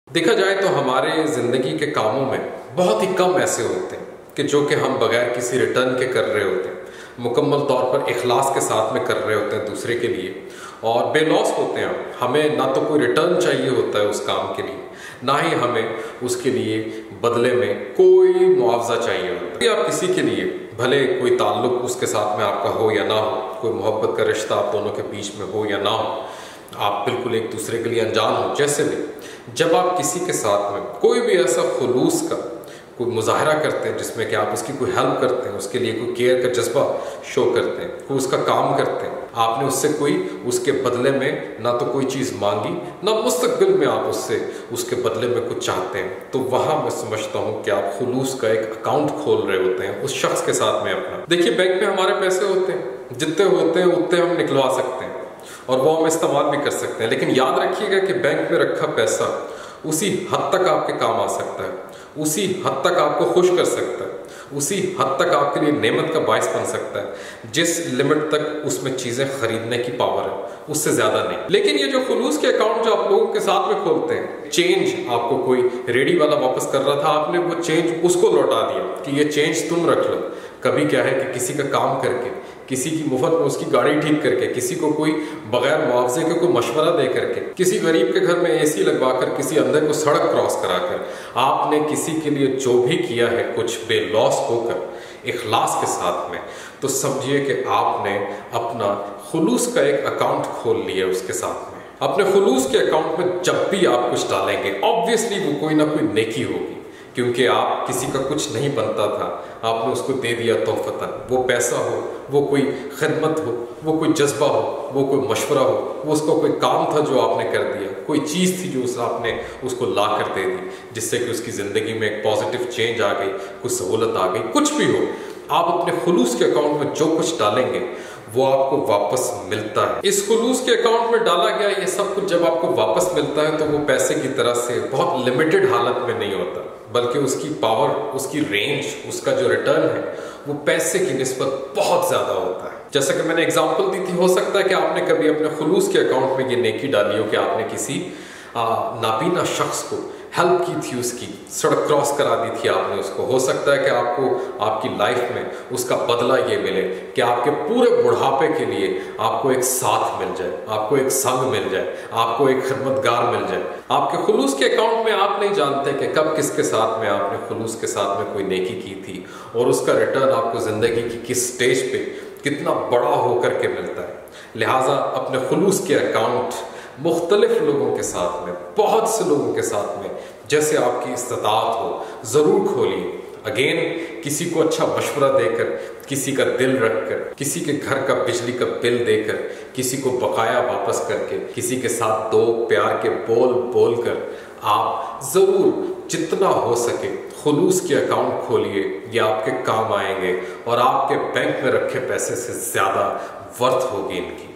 देखा जाए तो हमारे ज़िंदगी के कामों में बहुत ही कम ऐसे होते हैं कि जो कि हम बगैर किसी रिटर्न के कर रहे होते हैं, मुकम्मल तौर पर इखलास के साथ में कर रहे होते हैं दूसरे के लिए, और बेलौस होते हैं। हमें ना तो कोई रिटर्न चाहिए होता है उस काम के लिए, ना ही हमें उसके लिए बदले में कोई मुआवजा चाहिए होता है। आप किसी के लिए भले कोई ताल्लुक उसके साथ में आपका हो या ना हो, कोई मोहब्बत का रिश्ता आप दोनों के बीच में हो या ना हो, आप बिल्कुल एक दूसरे के लिए अनजान हो, जैसे भी जब आप किसी के साथ में कोई भी ऐसा खुलूस का कोई मुजाहरा करते हैं जिसमें कि आप उसकी कोई हेल्प करते हैं, उसके लिए कोई केयर का जज्बा शो करते हैं, कोई उसका काम करते हैं, आपने उससे कोई उसके बदले में ना तो कोई चीज़ मांगी, ना मुस्तकबिल में आप उससे उसके बदले में कुछ चाहते हैं, तो वहाँ मैं समझता हूँ कि आप खुलूस का एक अकाउंट खोल रहे होते हैं उस शख्स के साथ में अपना। देखिए, बैंक में हमारे पैसे होते हैं, जितने होते हैं उतने हम निकलवा सकते हैं और वो हम इस्तेमाल भी कर सकते हैं, लेकिन याद रखिएगा कि बैंक में रखा पैसा उसी हद तक आपके काम आ सकता है, उसी हद तक आपको खुश कर सकता है, उसी हद तक आपके लिए नेमत का बायस बन सकता है जिस लिमिट तक उसमें चीज़ें खरीदने की पावर है, उससे ज़्यादा नहीं। लेकिन ये जो खुलूस के अकाउंट जो आप लोगों के साथ में खोलते हैं, चेंज आपको कोई रेडी वाला वापस कर रहा था, आपने वो चेंज उसको लौटा दिया कि ये चेंज तुम रख लो। कभी क्या है कि किसी का काम करके, किसी की मुफ्त में उसकी गाड़ी ठीक करके, किसी को कोई बगैर मुआवजे के कोई मशवरा दे करके, किसी गरीब के घर में एसी लगवाकर, किसी अंधे को सड़क क्रॉस कराकर, आपने किसी के लिए जो भी किया है कुछ बेलौस होकर इखलास के साथ में, तो समझिए कि आपने अपना खुलूस का एक अकाउंट खोल लिया उसके साथ में। अपने खुलूस के अकाउंट में जब भी आप कुछ डालेंगे, ऑब्वियसली वो कोई ना कोई नेकी होगी, क्योंकि आप किसी का कुछ नहीं बनता था, आपने उसको दे दिया तोहफतन। वो पैसा हो, वो कोई खिदमत हो, वो कोई जज्बा हो, वो कोई मशवरा हो, वो उसका कोई काम था जो आपने कर दिया, कोई चीज़ थी जो आपने उसको ला कर दे दी, जिससे कि उसकी ज़िंदगी में एक पॉजिटिव चेंज आ गई, कुछ सहूलत आ गई। कुछ भी हो, आप अपने खुलूस के अकाउंट में जो कुछ डालेंगे वो आपको वापस मिलता है। इस खुलूस के अकाउंट में डाला गया ये सब कुछ जब आपको वापस मिलता है तो वो पैसे की तरह से बहुत लिमिटेड हालत में नहीं होता, बल्कि उसकी पावर, उसकी रेंज, उसका जो रिटर्न है वो पैसे की निस्बत बहुत ज़्यादा होता है। जैसा कि मैंने एग्जांपल दी थी, हो सकता है कि आपने कभी अपने खुलूस के अकाउंट में ये नेकी डाली हो कि आपने किसी नाबीना शख्स को हेल्प की थी, उसकी सड़क क्रॉस करा दी थी आपने उसको। हो सकता है कि आपको आपकी लाइफ में उसका बदला ये मिले कि आपके पूरे बुढ़ापे के लिए आपको एक साथ मिल जाए, आपको एक संग मिल जाए, आपको एक खिदमतगार मिल जाए। आपके खुलूस के अकाउंट में आप नहीं जानते कि कब किसके साथ में आपने खुलूस के साथ में कोई नेकी की थी और उसका रिटर्न आपको ज़िंदगी की किस स्टेज पे कितना बड़ा होकर के मिलता है। लिहाजा अपने खुलूस के अकाउंट मुख्तलिफ लोगों के साथ में, बहुत से लोगों के साथ में, जैसे आपकी इस्तात हो, ज़रूर खोलिए। अगेन, किसी को अच्छा मशवरा देकर, किसी का दिल रखकर, किसी के घर का बिजली का बिल देकर, किसी को बकाया वापस करके, किसी के साथ दो प्यार के बोल बोल कर आप ज़रूर जितना हो सके खुलूस के अकाउंट खोलिए। ये आपके काम आएंगे और आपके बैंक में रखे पैसे से ज़्यादा वर्थ होगी इनकी।